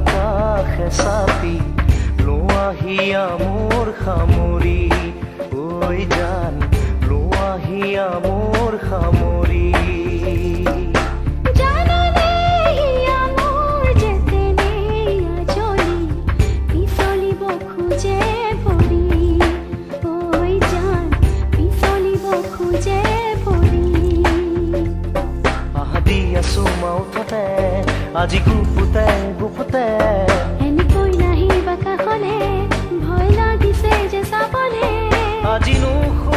আকাশে চাপি লোৱাহিয়া মোৰ সামৰি ঐ জান লোৱাহিয়া মোৰ সামৰি আজি গুপুতে গুপুতে এনেকৈ নাহিবা কাষলে ভয় লাগিছে যে চাবলে আজি নুখ